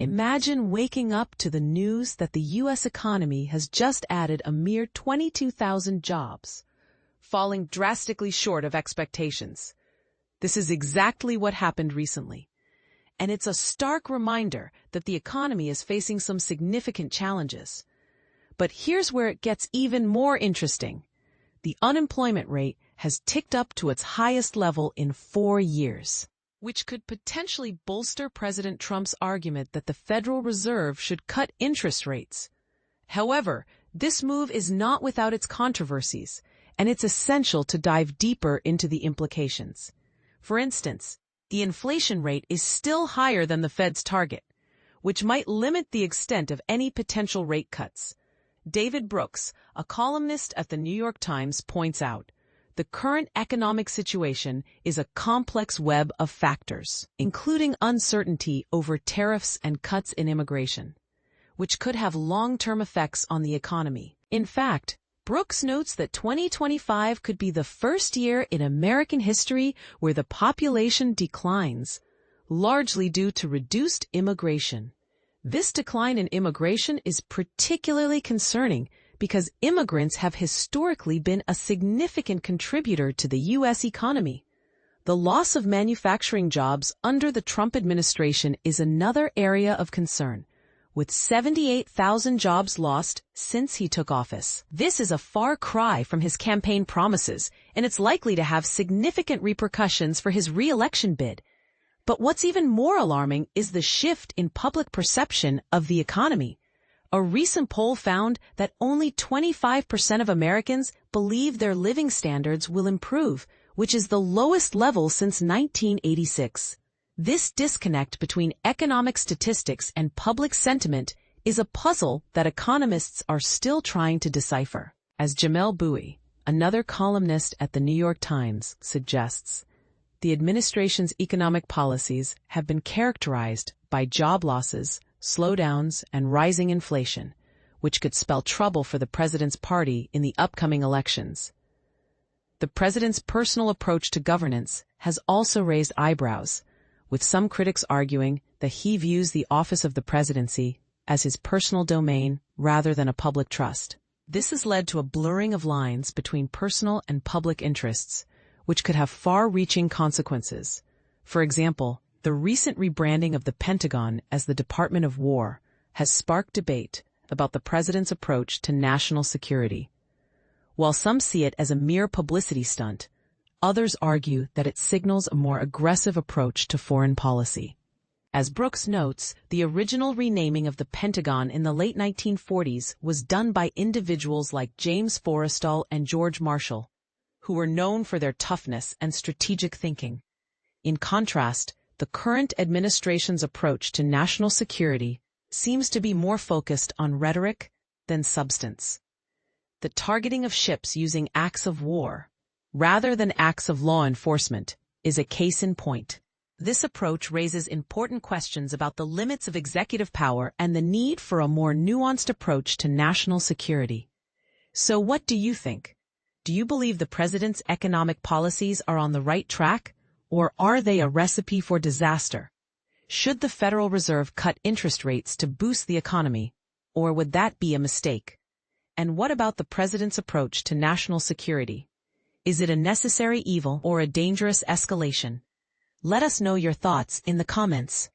Imagine waking up to the news that the U.S. economy has just added a mere 22,000 jobs, falling drastically short of expectations. This is exactly what happened recently. And it's a stark reminder that the economy is facing some significant challenges. But here's where it gets even more interesting. The unemployment rate has ticked up to its highest level in 4 years, which could potentially bolster President Trump's argument that the Federal Reserve should cut interest rates. However, this move is not without its controversies, and it's essential to dive deeper into the implications. For instance, the inflation rate is still higher than the Fed's target, which might limit the extent of any potential rate cuts. David Brooks, a columnist at the New York Times, points out, the current economic situation is a complex web of factors, including uncertainty over tariffs and cuts in immigration, which could have long-term effects on the economy. In fact, Brooks notes that 2025 could be the first year in American history where the population declines, largely due to reduced immigration. This decline in immigration is particularly concerning because immigrants have historically been a significant contributor to the U.S. economy. The loss of manufacturing jobs under the Trump administration is another area of concern, with 78,000 jobs lost since he took office. This is a far cry from his campaign promises, and it's likely to have significant repercussions for his re-election bid. But what's even more alarming is the shift in public perception of the economy. A recent poll found that only 25% of Americans believe their living standards will improve, which is the lowest level since 1986. This disconnect between economic statistics and public sentiment is a puzzle that economists are still trying to decipher. As Jamelle Bouie, another columnist at the New York Times, suggests, the administration's economic policies have been characterized by job losses, slowdowns, and rising inflation, which could spell trouble for the president's party in the upcoming elections. The president's personal approach to governance has also raised eyebrows, with some critics arguing that he views the office of the presidency as his personal domain rather than a public trust. This has led to a blurring of lines between personal and public interests, which could have far-reaching consequences. For example, the recent rebranding of the Pentagon as the Department of War has sparked debate about the president's approach to national security. While some see it as a mere publicity stunt, others argue that it signals a more aggressive approach to foreign policy. As Brooks notes, the original renaming of the Pentagon in the late 1940s was done by individuals like James Forrestal and George Marshall, who were known for their toughness and strategic thinking. In contrast, the current administration's approach to national security seems to be more focused on rhetoric than substance. The targeting of ships using acts of war, rather than acts of law enforcement, is a case in point. This approach raises important questions about the limits of executive power and the need for a more nuanced approach to national security. So what do you think? Do you believe the president's economic policies are on the right track, or are they a recipe for disaster? Should the Federal Reserve cut interest rates to boost the economy, or would that be a mistake? And what about the president's approach to national security? Is it a necessary evil or a dangerous escalation? Let us know your thoughts in the comments.